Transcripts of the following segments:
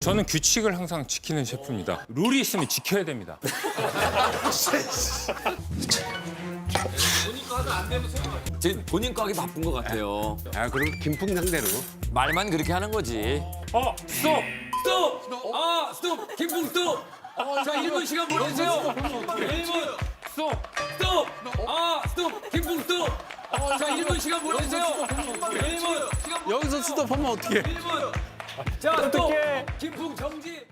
저는 규칙을 항상 지키는 셰프입니다. 룰이 있으면 지켜야 됩니다. 지금 본인 거 하기 바쁜 것 같아요. 아, 그럼 김풍 상대로. 말만 그렇게 하는 거지. 스톱! 스톱! 아, 스톱! 김풍 스톱! 자, 1분 시간 보내주세요. 1분. 스톱! 스톱! 아, 스톱! 김풍 스톱! 자, 1분 시간 보내주세요. 1분. 여기서 스톱하면 어떡해. 1분. 자, 스톱! 김풍 정지.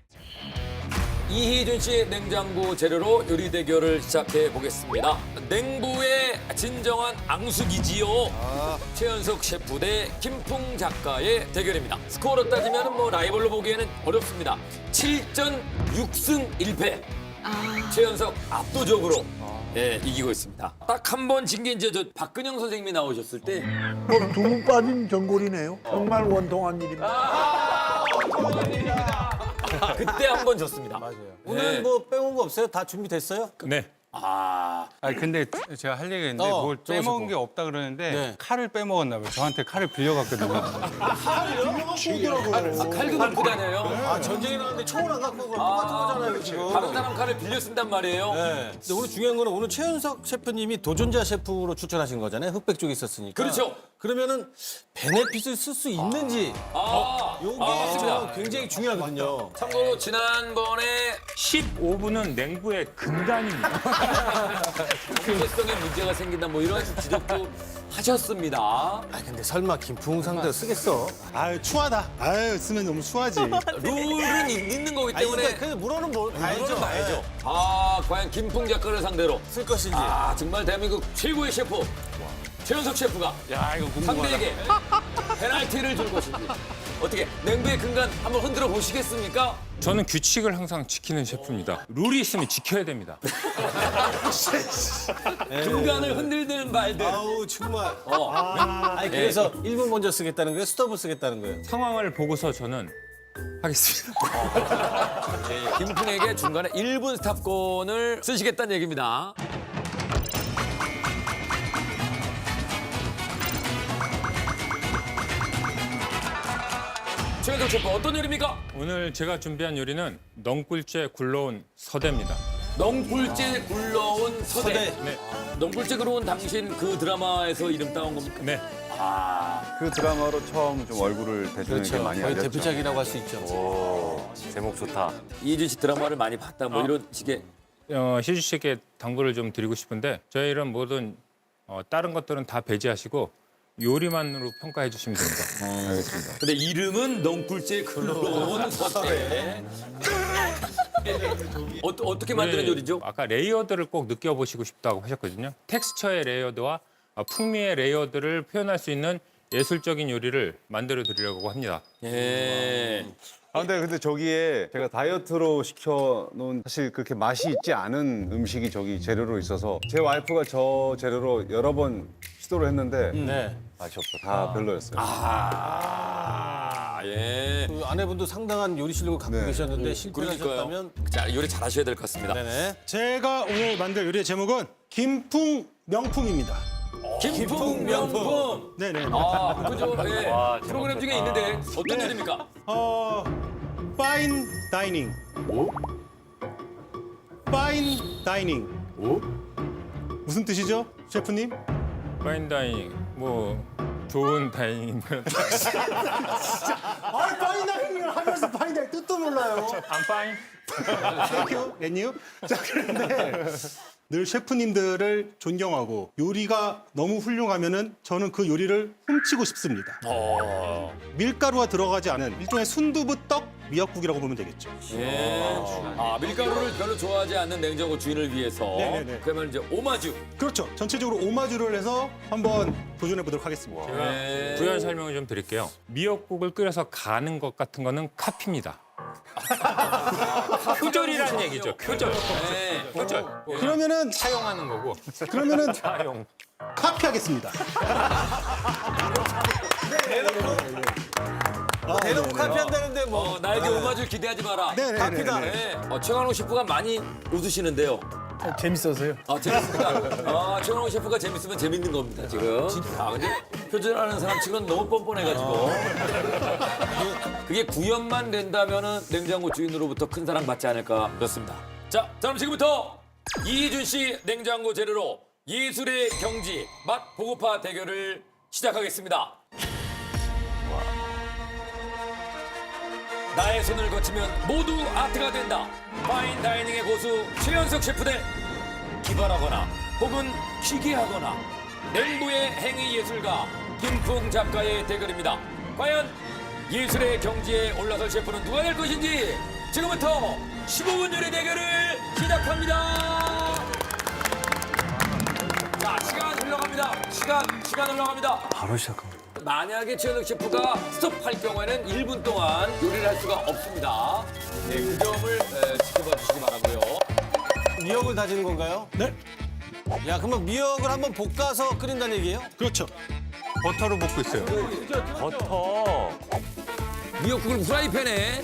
이희준 씨의 냉장고 재료로 요리 대결을 시작해 보겠습니다. 냉부의 진정한 앙숙이지요. 최연석 셰프 대 김풍 작가의 대결입니다. 스코어로 따지면 뭐 라이벌로 보기에는 어렵습니다. 7전 6승 1패. 최연석 압도적으로 이기고 있습니다. 딱 한 번 진 게 이제 저 박근영 선생님이 나오셨을 때 두분 빠진 전골이네요. 정말 원통한 일입니다. 그때 한 번 졌습니다. 오늘 뭐 빼먹은 거 없어요? 다 준비됐어요? 네. 아니 근데 제가 할 얘기가 있는데 뭘 빼먹은 게 없다 그러는데 네. 칼을 빼먹었나 봐요. 저한테 칼을 빌려갔거든요. 칼도 갖고 다녀요. 아, 전쟁이 나는데 총을 안 갖고 그럼 똑같은 거잖아요, 지금. 다른 사람 칼을 빌려 쓴단 말이에요. 네. 근데 오늘 중요한 거는 오늘 최윤석 셰프님이 도전자 셰프로 추천하신 거잖아요. 흑백 쪽에 있었으니까. 그렇죠. 그러면은 베네핏을 쓸 수 있는지 요게 맞습니다. 굉장히 중요하거든요. 참고로 지난번에 15분은 냉부의 근간입니다. 정체성에 문제가 생긴다 뭐 이런 지적도 하셨습니다. 아, 근데 설마 김풍 상대로 쓰겠어? 아유 추하다. 아유 쓰면 너무 추하지. 룰은 있는 거기 아니, 때문에 그러니까 물어는 뭘 봐야죠. 룰은 봐야죠. 네. 과연 김풍 작가를 상대로 쓸 것인지. 정말 대한민국 최고의 셰프 최연석 셰프가 상대에게 페널티를 줄 것인지 어떻게 냉부의 근간 한번 흔들어 보시겠습니까? 저는 규칙을 항상 지키는 셰프입니다. 룰이 있으면 지켜야 됩니다. 근간을 흔들는 말들. 아우 정말. 아니 그래서 1분 먼저 쓰겠다는 거예요? 스톱을 쓰겠다는 거예요? 상황을 보고서 저는 하겠습니다. 김풍에게 중간에 1분 스탑권을 쓰시겠다는 얘기입니다. 최연석 셰프 어떤 요리입니까? 오늘 제가 준비한 요리는 넝꿀째 굴러온 서대입니다. 넝굴째 굴러온 서대. 네. 넝굴째 굴러온 당신 그 드라마에서 이름 따온 겁니까? 네. 그 드라마로 처음 좀 얼굴을 대주는 게 많이 거의 알렸죠. 대표작이라고 할 수 있죠. 제목 좋다. 이준 씨 드라마를 많이 봤다 뭐 이런 식의. 희주 씨에게 당부를 좀 드리고 싶은데 저희 이런 모든 다른 것들은 다 배제하시고 요리만으로 평가해 주시면 됩니다. 알겠습니다. 근데 이름은 넝굴째 굴러온 서대. 어떻게 만드는 우리 요리죠? 아까 레이어드를 꼭 느껴보시고 싶다고 하셨거든요. 텍스처의 레이어드와 풍미의 레이어드를 표현할 수 있는 예술적인 요리를 만들어 드리려고 합니다. 예. 아 근데 저기에 제가 다이어트로 시켜놓은 사실 그렇게 맛이 있지 않은 음식이 저기 재료로 있어서 제 와이프가 저 재료로 여러 번 시도를 했는데 네. 맛이 없어. 다 별로였어요. 예. 그 아내분도 상당한 요리 실력을 갖고 네. 계셨는데 실패하셨다면 자, 요리 잘하셔야 될 것 같습니다. 네네. 제가 오늘 만들 요리의 제목은 김풍 명품입니다. 김풍 명품. 네네. 그죠? 예. 프로그램 중에 있는데 어떤 요리입니까? 파인 다이닝. 파인 다이닝. 무슨 뜻이죠, 셰프님? 파인다이닝, 뭐 좋은 다이닝. 아, 파인 다이닝을 하면서 파인 다이닝 뜻도 몰라요. I'm fine. 땡큐, 앤유. 자, 그런데 늘 셰프님들을 존경하고 요리가 너무 훌륭하면은 저는 그 요리를 훔치고 싶습니다. 밀가루가 들어가지 않은 일종의 순두부떡 미역국이라고 보면 되겠죠. 예. 밀가루를 별로 좋아하지 않는 냉장고 주인을 위해서. 네네네. 그러면 이제 오마주. 그렇죠. 전체적으로 오마주를 해서 한번 도전해 보도록 하겠습니다. 예. 부연 설명을 좀 드릴게요. 미역국을 끓여서 가는 것 같은 거는 카피입니다. 표절이라는 얘기죠. 표절. 네. 표절. 그러면은 사용하는 거고. 그러면은 사용. 카피하겠습니다. 대놓고 카피한다는데 뭐. 나에게 오마주 기대하지 마라. 네네네. 카피다. 네. 최강호 셰프가 많이 웃으시는데요. 재밌어서요. 재밌습니다. 최강호 셰프가 재밌으면 재밌는 겁니다, 지금. 근데 표절하는 사람 치고는 너무 뻔뻔해가지고. 그게 구현만 된다면은 냉장고 주인으로부터 큰 사랑 받지 않을까 그렇습니다. 자, 그럼 지금부터 이희준 씨 냉장고 재료로 예술의 경지 맛 보고파 대결을 시작하겠습니다. 나의 손을 거치면 모두 아트가 된다. 파인 다이닝의 고수 최연석 셰프 대 기발하거나 혹은 기괴하거나 냉부의 행위 예술가 김풍 작가의 대결입니다. 과연 예술의 경지에 올라설 셰프는 누가 될 것인지 지금부터 15분 요리 대결을 시작합니다. 자, 시간 흘러갑니다. 시간 흘러갑니다. 바로 시작합니다. 만약에 최현석 셰프가 스톱할 경우에는 1분 동안 요리를 할 수가 없습니다. 네, 그 점을 지켜봐 주시기 바라고요. 미역을 다지는 건가요? 네, 야, 그러면 미역을 한번 볶아서 끓인다는 얘기예요? 그렇죠. 버터로 볶고 있어요. 미역국을 프라이팬에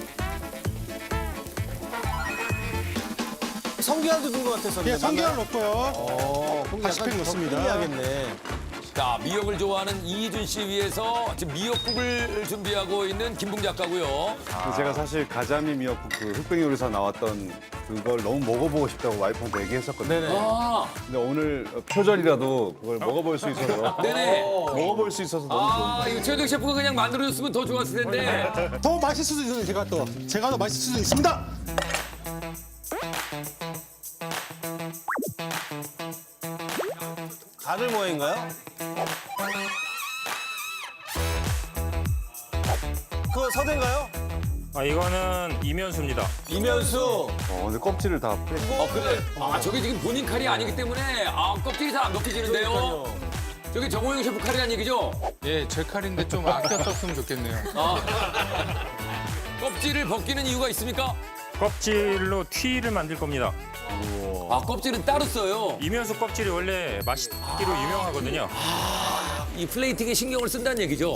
성게알도 넣은 것 같아서. 예, 성게알 넣고요. 그럼 다시 약간 팩 더 넣습니다. 편리하겠네. 자, 미역을 좋아하는 이희준 씨 위해서 지금 미역국을 준비하고 있는 김풍 작가고요. 제가 사실 가자미 미역국 그 흑백 요리사 나왔던 그걸 너무 먹어보고 싶다고 와이프한테 얘기했었거든요. 네네. 아, 근데 오늘 표절이라도 그걸 먹어볼 수 있어서 네네. 먹어볼 수 있어서 너무 좋은데. 이거 최현석 셰프가 그냥 만들어줬으면 더 좋았을 텐데. 더 맛있을 수도 있어요. 제가 더 맛있을 수도 있습니다. 가를 모양인가요? 그거 서대인가요? 아, 이거는 이면수입니다. 이면수. 근데 껍질을 다 빼. 그래. 아, 저게 지금 본인 칼이 아니기 때문에 껍질이 잘 안 벗겨지는데요. 저게 정호영 셰프 칼이란 얘기죠? 예, 제 칼인데 좀 아껴 썼으면 좋겠네요. 껍질을 벗기는 이유가 있습니까? 껍질로 튀를 만들 겁니다. 껍질은 따로 써요. 이면수 껍질이 원래 맛있기로 유명하거든요. 이 플레이팅에 신경을 쓴다는 얘기죠.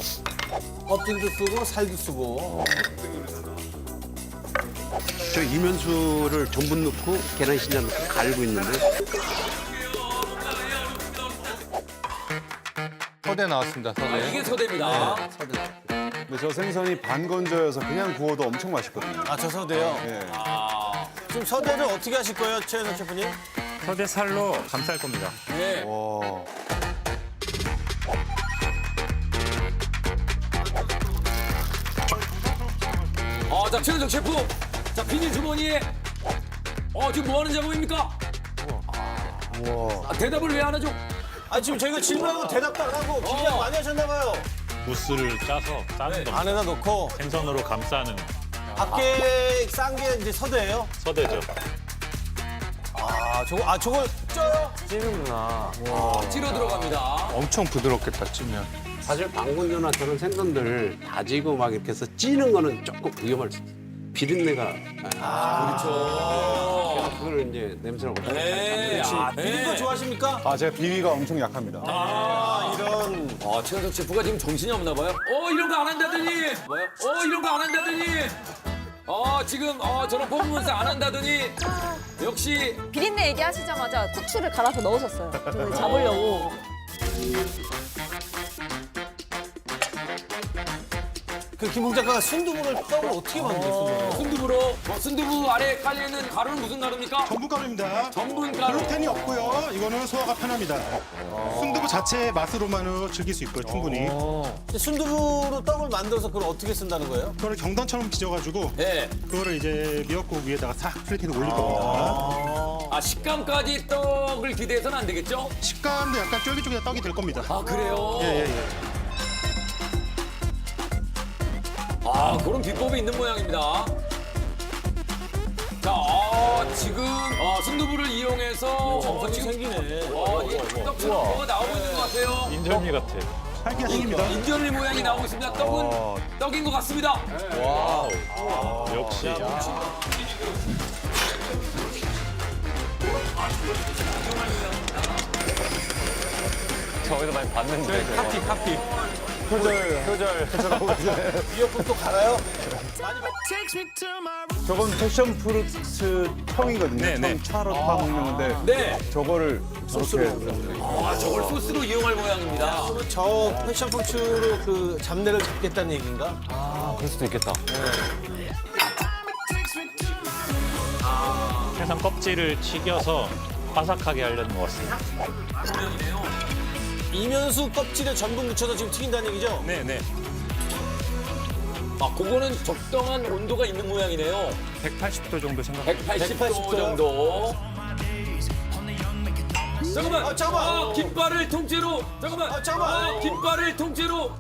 껍질도 쓰고 살도 쓰고. 저 이면수를 전분 넣고 계란 신자 넣고 갈고 있는데 서대 나왔습니다, 서대. 이게 서대입니다. 근데 저 생선이 반건조여서 그냥 구워도 엄청 맛있거든요. 아, 저 서대요? 예. 지금 서대를 어떻게 하실 거예요, 최현석 셰프님? 서대 살로 감쌀 겁니다. 네. 와. 자, 최현석 셰프. 자, 비닐 주머니에. 지금 뭐 하는 작업입니까? 대답을 왜 안 하죠? 아, 지금 저희가 질문하고 대답도 안 하고 긴장 많이 하셨나 봐요. 무스를 짜서 싸는 겁니다. 안에다 넣고 생선으로 감싸는 밖에 싼 게 이제 서대예요. 서대죠. 저걸 쪄요? 찌러 들어갑니다. 엄청 부드럽겠다, 찌면. 사실 방건조나 저런 생선들 다지고 막 이렇게 해서 찌는 거는 조금 위험할 수 있어요. 비린내가 그렇죠. 그걸 이제 냄새를 못 네. 비린 거 좋아하십니까? 제가 비위가 엄청 약합니다. 이런. 최현석 셰프가 지금 정신이 없나 봐요. 이런 거 안 한다더니. 뭐요? 이런 거 안 한다더니. 지금 저런 퍼포먼스 안 한다더니. 역시 비린내 얘기하시자마자 고추를 갈아서 넣으셨어요. 저를 잡으려고. 그 김풍 작가가 순두부를 떡을 어떻게 만들었어요? 순두부 아래에 깔려있는 가루는 무슨 가루입니까? 전분가루입니다. 전분가루. 글루텐이 없고요. 이거는 소화가 편합니다. 순두부 자체의 맛으로만은 즐길 수 있고요, 충분히. 순두부로 떡을 만들어서 그걸 어떻게 쓴다는 거예요? 그거를 경단처럼 빚어가지고 네. 그거를 이제 미역국 위에다가 싹 플레이팅을 올릴 겁니다. 식감까지 떡을 기대해서는 안 되겠죠? 식감도 약간 쫄깃쫄깃한 떡이 될 겁니다. 그래요? 예. 그런 비법이 있는 모양입니다. 자, 지금 순두부를 이용해서 지금 생기네. 떡처럼 뭐가 나오고 있는 것 같아요. 인절미 같아. 살기가 생깁니다. 인절미 모양이 나오고 있습니다. 떡은 떡인 것 같습니다. 역시. 저기서 많이 봤는데. 카피. 표절. 미역국도 갈아요? 저건 패션 프루트 청이거든요. 네, 네. 차로 타 먹는 건데 네. 저거를 저렇게 아, 저걸 소스로 이용할 모양입니다. 저 패션 푸츠로 그 잡내를 잡겠다는 얘기인가? 해삼 껍질을 튀겨서 바삭하게 하려는 것 같습니다. 이면수 껍질에 전분 묻혀서 지금 튀긴다는 얘기죠? 네, 네. 아, 그거는 적당한 온도가 있는 모양이네요. 180도 정도 생각. 180도 180도 정도. 잠깐만. 잠깐만. 김발을 통째로. 잠깐만. 잠깐만. 김발을 통째로.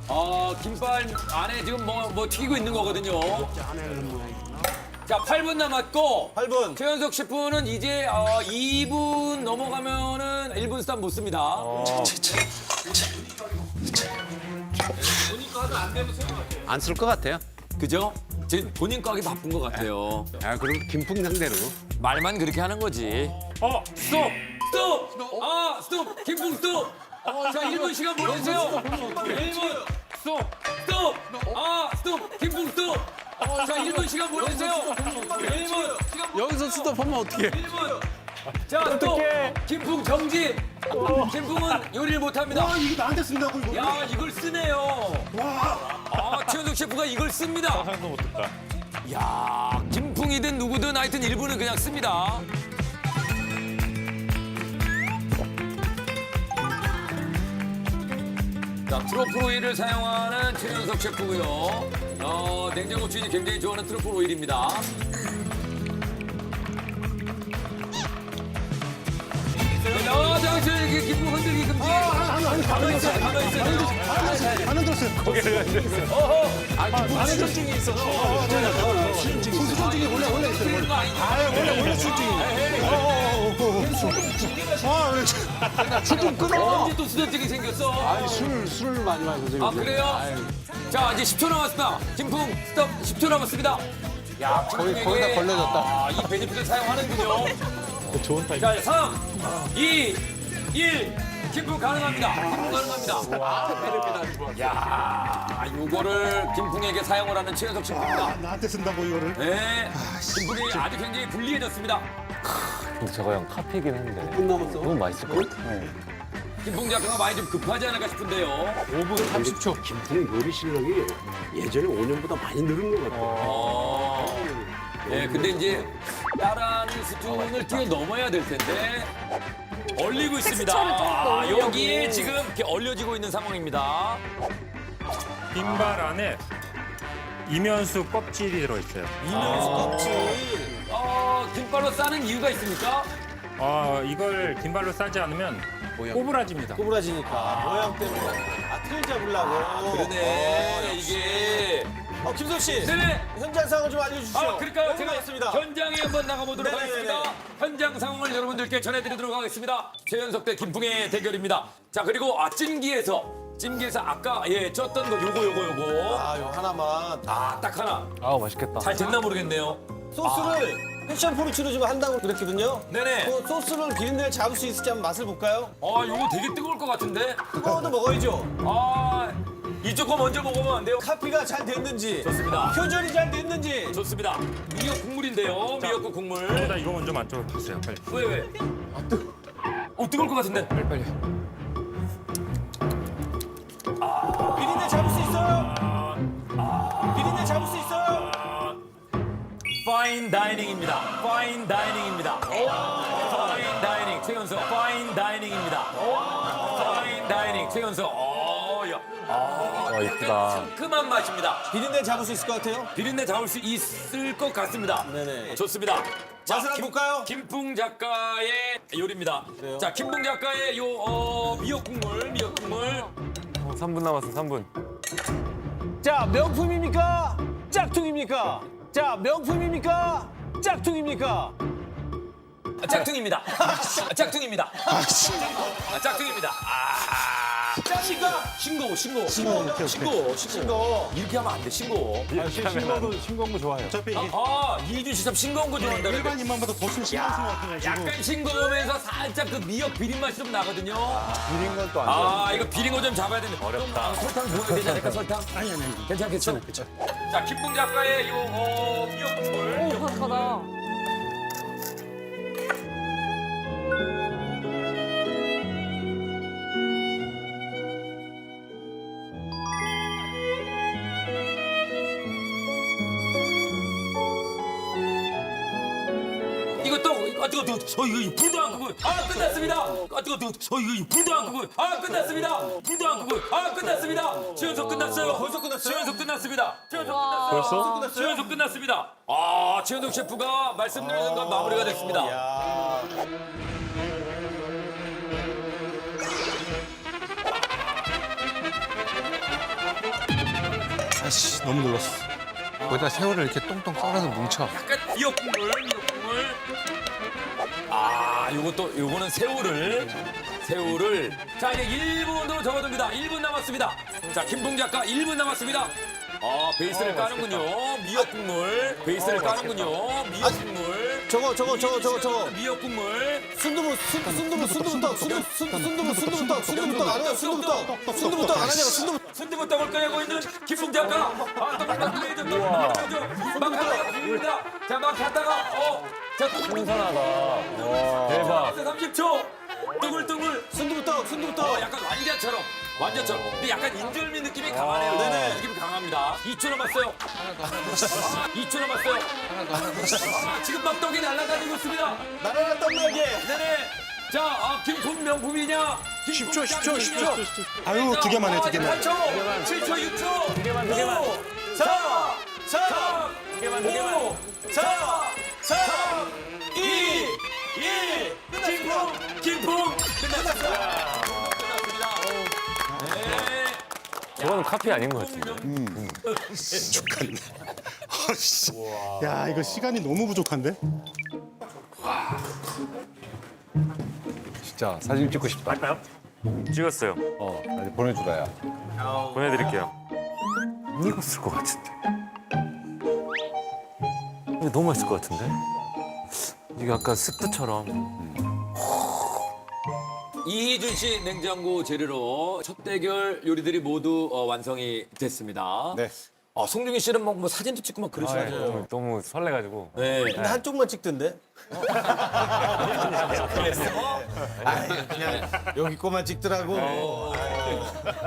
김발 안에 지금 뭐 튀기고 있는 거거든요. 자, 8분 남았고. 8분. 최현석 셰프는 이제 2분 넘어가면은 1분 스탑 못 씁니다. 안 쓸 것 같아요. 그죠? 지금 본인 거 하기 바쁜 것 같아요. 아, 그리고 김풍 상대로. 말만 그렇게 하는 거지. 스톱! 스톱! 스톱! 김풍 스톱! 자, 1분 시간 보내주세요. 1분! 스톱! 스톱! 스톱! 김풍 스톱! 자, 1분 시간 보내주세요. 1분! 여기서 스톱하면 어떡해. 1분! 자, 스톱! 김풍 정지! 김풍은 요리를 못합니다. 아, 이거 나한테 쓴다고 이거. 야, 이걸 쓰네요. 최현석 셰프가 이걸 씁니다. 상상도 못했다. 야, 김풍이든 누구든 하여튼 일부는 그냥 씁니다. 자, 트러플 오일을 사용하는 최현석 셰프고요. 냉장고 주인이 굉장히 좋아하는 트러플 오일입니다. 자, 김풍 흔들기 금지. 가만히 있어요, 가만히 있어요. 안 흔들었어요. 안에 전증이 있어서. 수전증이 원래 있어요. 그런 거 아니죠? 원래 수전증이. 술좀 끊어. 언제 또 수전증이 생겼어? 아니, 술 많이 마셔서. 아, 그래요? 자, 이제 10초 남았습니다. 김풍 스톱 10초 남았습니다. 야, 거의 다 걸려졌다. 이 베니핏을 사용하는군요. 좋은 타임. 자, 3, 2, 1. 김풍 가능합니다. 김풍 가능합니다. 야, 요거를 김풍에게 사용을 하는 최현석 셰프입니다. 나한테 쓴다고 이거를. 네, 김풍이 아주 굉장히 불리해졌습니다. 분 남았어. 너무 맛있을 것 같아. 김풍 작가가 많이 좀 급하지 않을까 싶은데요. 5분 30초. 김풍 요리 실력이 예전에 5년보다 많이 늘은 것 같아요. 네, 근데 이제 따라하는 수준을 뛰어넘어야 될 텐데 얼리고 있습니다. 텍스처를 좀더 올리려고. 여기에 지금 이렇게 얼려지고 있는 상황입니다. 김발 안에 이면수 껍질이 들어있어요. 이면수 껍질. 김발로 싸는 이유가 있습니까? 이걸 김발로 싸지 않으면 꼬부라집니다. 꼬부라지니까. 모양 때문에. 틀 잡으려고. 그러네, 이게. 김석 씨. 네네. 현장 상황 좀 알려주시죠. 그러니까요. 너무 제가 많습니다. 현장에 한번 나가보도록 네네네. 하겠습니다. 현장 상황을 여러분들께 전해드리도록 하겠습니다. 최현석 대 김풍의 대결입니다. 자, 그리고 찜기에서 아까 쪘던 거 요거. 요 하나만. 딱 하나. 맛있겠다. 잘 됐나 모르겠네요. 소스를 패션 포르츠로 지금 한다고 그랬거든요. 네네. 그 소스를 비린내를 잡을 수 있을지 한번 맛을 볼까요? 요거 되게 뜨거울 것 같은데. 뜨거워도 먹어야죠. 이쪽 거 먼저 먹으면 안 돼요? 카피가 잘 됐는지. 좋습니다. 표절이 잘 됐는지. 좋습니다. 미역 국물인데요. 미역국 국물. 일단 이거 먼저 만들어 주세요. 빨리. 왜? 뜨거울 것 같은데. 빨리. 비린내 잡을 수 있어요? 비린내 잡을 수 있어요? 파인 다이닝입니다. 파인 다이닝입니다. 파인 다이닝 최연석. 파인 다이닝입니다. 파인 다이닝 최연석. 이쁘다. 상큼한 맛입니다. 비린내 잡을 수 있을 것 같아요? 비린내 잡을 수 있을 것 같습니다. 네네. 좋습니다. 맛을 한번 볼까요? 김풍 작가의 요리입니다. 자, 김풍 작가의 미역 국물. 3분 남았어, 3분. 자, 명품입니까? 짝퉁입니까? 자, 명품입니까? 짝퉁입니까? 짝퉁입니다. 짝퉁입니다. 짝퉁입니다. 신고. 이렇게 하면 안 돼, 신고. 싱거운 거 좋아해요. 어차피 이게 이희준 씨 참 싱거운 거 좋아한다. 그래. 일반인만보다 더 싱거운 것 같아가지고. 약간 싱거우면서 살짝 그 미역 비린 맛이 좀 나거든요. 비린 건 또 안 좋아해요. 이거 비린 거 좀 잡아야 되는데. 어렵다. 설탕 부으면 되지 않을까, 설탕? 아니. 괜찮겠죠? 자, 김풍 작가의 미역 국물. 오, 바삭하다. 이거 불도 안 끄고 끝났습니다. 이거 불도 안 끄고 끝났습니다. 불도 안 끄고 끝났습니다. 최연석 끝났어요. 벌써 끝났어요? 최연석 끝났습니다. 최연석 끝났습니다. 최연석 셰프가 말씀드린 순간 마무리가 됐습니다. 아씨 너무 놀랐어. 거기다 새우를 이렇게 똥똥 썰어서 뭉쳐. 약간 미역 국물. 요거는 새우를 자 이제 1분으로 접어듭니다. 1분 남았습니다. 자 김풍 작가 1분 남았습니다. 베이스를 까는군요. 미역 국물. 베이스를 까는군요. 미역 국물. 저거. 미역 국물. 순두부떡을 끓이고 있는 김풍 작가. 떡을 막 끓여줘. 막 하다가 굽니다. 자, 막 하다가 자, 신선하다. 대박. 30초. 뚜글뚜글. 순두부떡. 약간 완자처럼. 근데 약간 인절미 느낌이 강하네요. 네네. 느낌이 강합니다. 2초 남았어요. 2초 남았어요. 지금 막 떡이 날아다니고 있습니다. 나라라 떡나게. 네네. 자, 김풍 명품이냐? 10초. 아유 2개만 해 2개만. 8초, 7초, 6초. 5, 4, 3, 5, 4, 3, 2, 1. 김풍 끝났습니다. 저거는 카피 아닌 것 같은데. 야 이거 시간이 너무 부족한데? 진짜 사진 찍고 싶다. 찍었어요. 나중에 보내주라, 야. 보내드릴게요. 안 익었을 것 같은데. 이게 너무 맛있을 것 같은데? 이게 아까 스프처럼. 이희준 씨 냉장고 재료로 첫 대결 요리들이 모두 완성이 됐습니다. 네. 송중기 씨는 뭐 사진도 찍고 막 그러시잖아요. 너무 설레가지고. 네. 근데 한쪽만 찍던데? 그냥 여기 거만 찍더라고.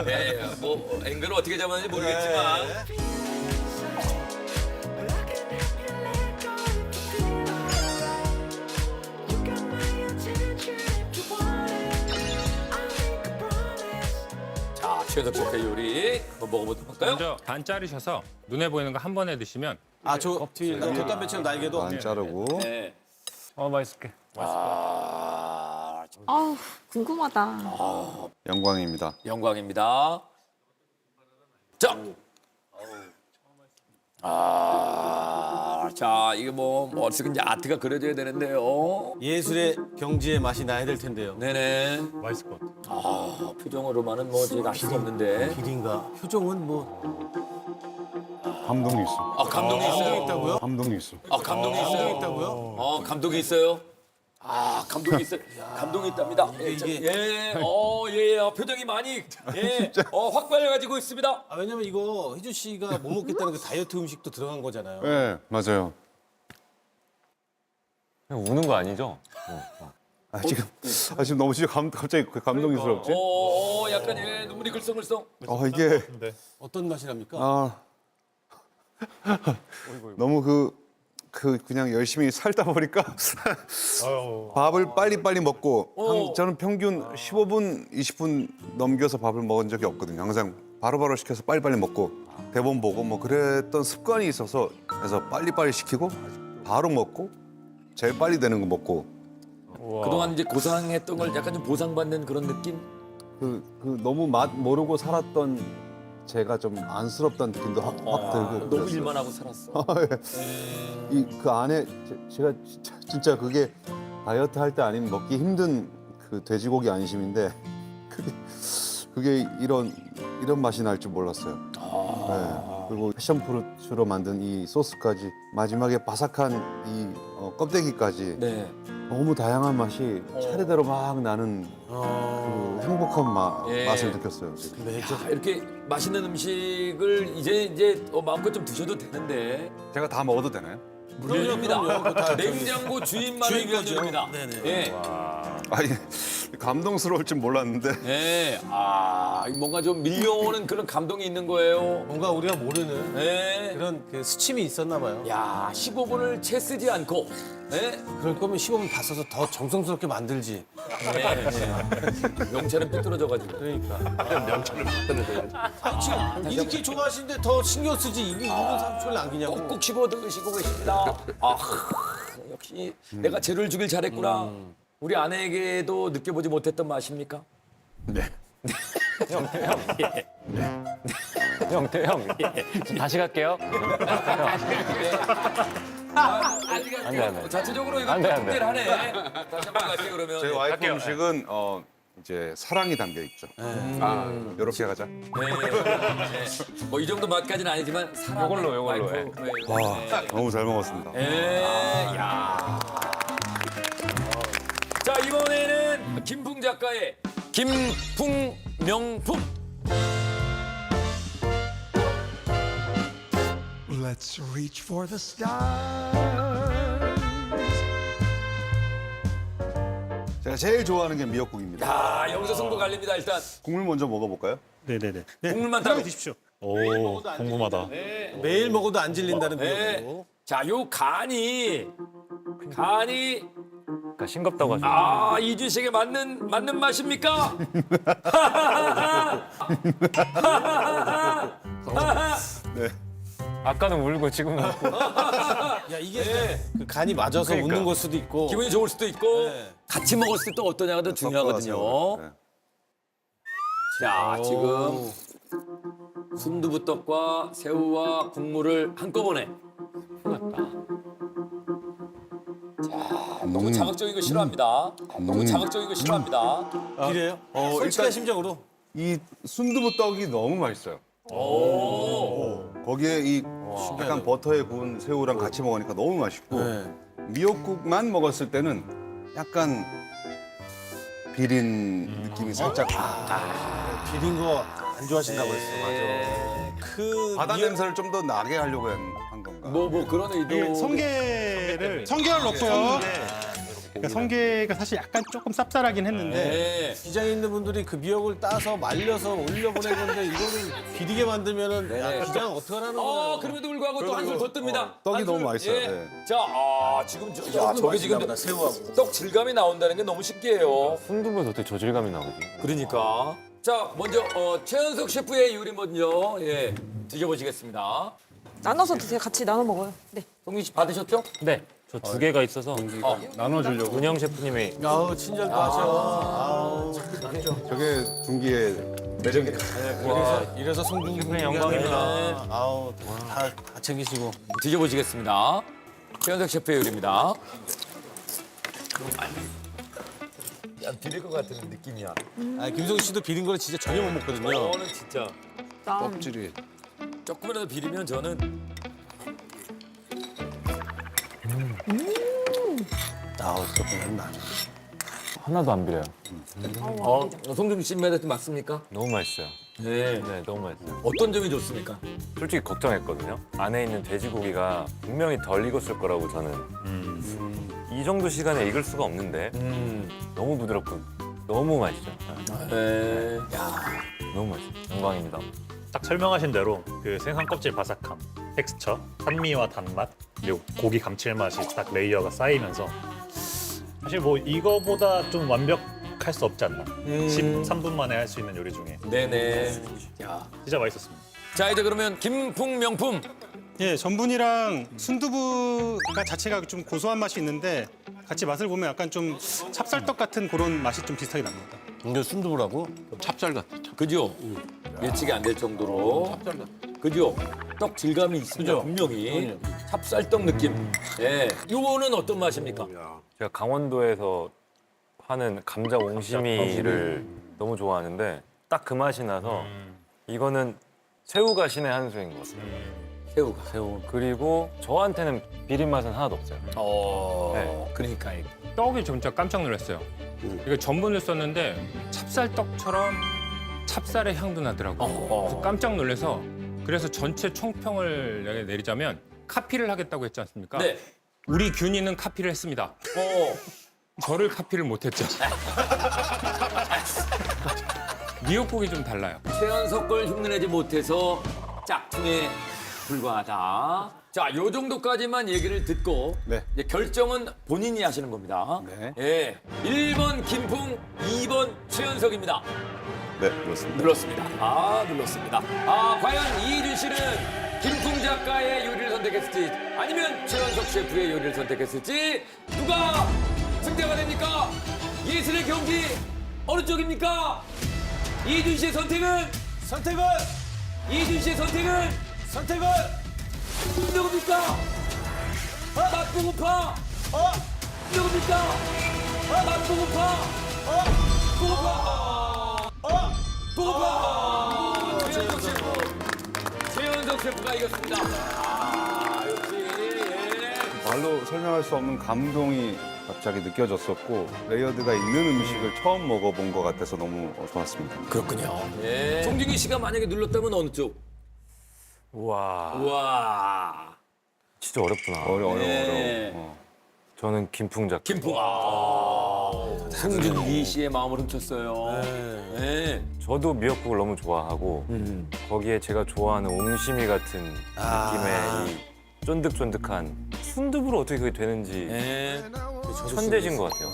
네, 뭐 앵글을 어떻게 잡았는지 모르겠지만. 자, 최현석 셰프의 요리 한번 먹어보도록 할까요? 먼저 반 자르셔서 눈에 보이는 거 한 번에 드시면 저 돛담배처럼 날개도. 안 자르고. 네. 맛있게. 아우, 궁금하다. 영광입니다. 영광입니다. 자. 자, 이거 뭐 어떻게 이제 아트가 그려져야 되는데요. 예술의 경지의 맛이 나야 될 텐데요. 네네. 맛있을 것 같아. 표정으로만은 뭐 제가 알 수가 없는데. 비린가? 표정은 뭐 감동이 있어. 감동이 있어요. 있다고요? 감동이 있어. 감동이 있어요. 있다고요? 감동이 있어요. 감동이 있어요. 감동이 있답니다. 이게- 표정이 많이 확발해가지고 있습니다. 왜냐면 이거 희준 씨가 못 먹겠다는 그 다이어트 음식도 들어간 거잖아요. 네, 맞아요. 그냥 우는 거 아니죠? 지금 너무 진짜 갑자기 감동이스럽지? 약간 눈물이 글썽글썽. 이게 어떤 맛이 납니까? 너무 그냥 열심히 살다 보니까 밥을 빨리빨리 먹고 저는 평균 15분, 20분 넘겨서 밥을 먹은 적이 없거든요. 항상 바로바로 시켜서 빨리빨리 먹고 대본 보고 뭐 그랬던 습관이 있어서 그래서 빨리빨리 시키고 바로 먹고 제일 빨리 되는 거 먹고 그동안 이제 고상했던 걸 약간 좀 보상받는 그런 느낌? 너무 맛 모르고 살았던 제가 좀 안쓰럽다는 느낌도 확 들고 너무 그랬어요. 일만 하고 살았어. 그 안에 제가 진짜 그게 다이어트 할 때 아니면 먹기 힘든 그 돼지고기 안심인데 그게 그게 이런 맛이 날 줄 몰랐어요. 네. 그리고 패션 프루트로 만든 이 소스까지 마지막에 바삭한 이 껍데기까지 네. 너무 다양한 맛이 차례대로 막 나는 그 행복한 예. 맛을 느꼈어요. 자, 이렇게 맛있는 음식을 이제 마음껏 좀 드셔도 되는데 제가 다 먹어도 되나요? 물론입니다. 냉장고 주인만을 위한 요리입니다. 예. 아니 감동스러울 줄 몰랐는데 예. 뭔가 좀 밀려오는 그런 감동이 있는 거예요. 뭔가 우리가 모르는 예. 그런 그 스침이 있었나 봐요. 야, 15분을 채 쓰지 않고. 예. 그럴 거면 15분 다 써서 더 정성스럽게 만들지. 명찰은 삐뚤어져가지고. 그러니까. 지금 이렇게 좋아하시는데 더 신경 쓰지. 이게 2분 30초를 남기냐고. 꼭꼭 씹어 드시고 계십니다. 역시 내가 재료를 주길 잘했구나. 우리 아내에게도 느껴보지 못했던 맛입니까? 네. 형, 다시 갈게요. 아직 안 돼. 자체적으로 이거 안 돼, 안 돼. 특대를 하네. 다시 한번 갈게요 그러면. 저희 와이프 음식은 이제 사랑이 담겨 있죠. 이렇게 가자. 뭐 이 정도 맛까지는 아니지만 사랑. 요걸로, 예. 너무 잘 먹었습니다. 야. 자 이번에는 김풍 작가의 김풍 명품. Let's reach for the stars. 제가 제일 좋아하는 게 미역국입니다. 여기서 승부 갈립니다 일단. 국물 먼저 먹어볼까요? 네네네. 네, 국물만 따로 드십시오. 오, 궁금하다. 매일 먹어도 안 질린다는 네. 비유로. 자, 요 간이 그러니까 싱겁다고 하시죠. 이준 씨에게 맞는 맛입니까? 네. 아까는 울고 지금은 웃고. 야 이게 그 간이 맞아서 그러니까. 웃는 걸 수도 있고. 기분이 좋을 수도 있고 네. 같이 먹었을 때 또 어떠냐가 더 중요하거든요. 섞어서, 네. 자, 지금 순두부떡과 새우와 국물을 한꺼번에. 너무 자극적인 거 싫어합니다. 너무 자극적인 거 싫어합니다. 이래요? 솔직한 심정으로. 이 순두부 떡이 너무 맛있어요. 거기에 이 약간 버터에 구운 새우랑 같이 먹으니까 너무 맛있고 네. 미역국만 먹었을 때는 약간 비린 느낌이 살짝 비린 거 안 좋아하신다고 그랬어. 맞아. 그 바다 미역- 냄새를 좀 더 나게 하려고 한 건가? 뭐 그런 의도. 이게 성게를 넣고요. 그러니까 성게가 사실 약간 조금 쌉쌀하긴 했는데 네. 기장에 있는 분들이 그 미역을 따서 말려서 올려보낸 건데 이거는 비리게 만들면은 야, 기장은 어떡하라는 거야. 그럼에도 불구하고 또 한술 더 뜹니다. 떡이 한술. 너무 맛있어요. 예. 네. 자, 지금 저게 지금 새우하고. 떡 질감이 나온다는 게 너무 신기해요. 순두부에서 어떻게 저질감이 나거든. 그러니까. 자, 먼저 최현석 셰프의 요리 먼저 드셔보시겠습니다. 나눠서 드세요. 같이 나눠 먹어요. 네. 송민 씨 받으셨죠? 네, 저 2개가 있어서 나눠주려고. 은영 셰프님이 아우 친절도 하셔. 저게 중기의 매력이에요. 이래서 송중기 영광입니다. 아우 다 챙기시고. 드셔보시겠습니다. 최현석 셰프의 요리입니다. 야, 비릴 것 같은 느낌이야. 김성희 씨도 비린 거를 진짜 전혀 못 먹거든요. 저는 진짜 껍질이 조금이라도 비리면 저는 아우 조금 나. 하나도 안 비려요. 송중기 씨 메뉴 맞습니까? 너무 맛있어요. 네. 네, 너무 맛있어요. 어떤 점이 좋습니까? 솔직히 걱정했거든요. 안에 있는 돼지고기가 분명히 덜 익었을 거라고 저는. 이 정도 시간에 익을 수가 없는데 너무 부드럽고 너무 맛있어요. 네. 너무 맛있어요. 영광입니다. 딱 설명하신 대로 그 생선 껍질 바삭함, 텍스처, 산미와 단맛, 그리고 고기 감칠맛이 딱 레이어가 쌓이면서 사실 뭐 이거보다 좀 완벽할 수 없지 않나. 13분 만에 할 수 있는 요리 중에 네네. 야. 진짜 맛있었습니다. 자, 이제 그러면 김풍 명품. 예, 전분이랑 순두부가 자체가 좀 고소한 맛이 있는데 같이 맛을 보면 약간 좀 찹쌀떡 같은 그런 맛이 좀 비슷하게 납니다. 이게 순두부라고? 찹쌀 같아. 그죠? 예측이 안 될 정도로. 그죠? 떡 질감이 있습니다. 그죠? 분명히. 찹쌀떡 느낌. 예. 요거는 어떤 맛입니까? 제가 강원도에서 하는 감자 옹심이를 너무 좋아하는데 딱 그 맛이 나서 이거는 새우가 신의 한 수인 것 같아요. 새우. 그리고 저한테는 비린 맛은 하나도 없어요. 네. 그러니까. 떡이 진짜 깜짝 놀랐어요. 이거 전분을 썼는데 찹쌀떡처럼 찹쌀의 향도 나더라고요. 그래서 깜짝 놀라서 그래서 전체 총평을 내리자면 카피를 하겠다고 했지 않습니까? 네. 우리 균이는 카피를 했습니다. 저를 카피를 못했죠. 미역국이 좀 달라요. 최연석 걸 흉내내지 못해서 짝퉁에 불과하다. 자, 요 정도까지만 얘기를 듣고 네. 이제 결정은 본인이 하시는 겁니다. 네. 예. 1번 김풍, 2번 최연석입니다. 네, 그렇습니다. 눌렀습니다. 눌렀습니다. 과연 이희준 씨는 김풍 작가의 요리를 선택했을지 아니면 최연석 셰프의 요리를 선택했을지 누가 승자가 됩니까? 예술의 경기 어느 쪽입니까? 이희준 씨의 선택은? 이희준 씨의 선택은? 누굽니까? 맛보고파? 누굽니까? 맛보고파? 보고파? 최연석 셰프가 이겼습니다. 역시. 말로 설명할 수 없는 감동이 갑자기 느껴졌었고 레이어드가 있는 음식을 처음 먹어본 것 같아서 너무 좋았습니다. 그렇군요. 예. 송중기 씨가 만약에 눌렀다면 어느 쪽? 우와, 우와. 진짜 어렵구나. 어려워. 네. 저는 김풍 작가. 김풍. 송중기 씨의 마음을 훔쳤어요. 네. 저도 미역국을 너무 좋아하고 거기에 제가 좋아하는 옹심이 같은 느낌의 이 쫀득쫀득한 순두부로 어떻게 그게 되는지 네. 천재신 것 같아요.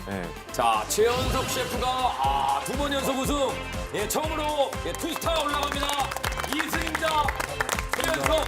네. 자, 최연석 셰프가 2번 연속 우승. 예, 처음으로 투스타 올라갑니다. 이승자, 최연석.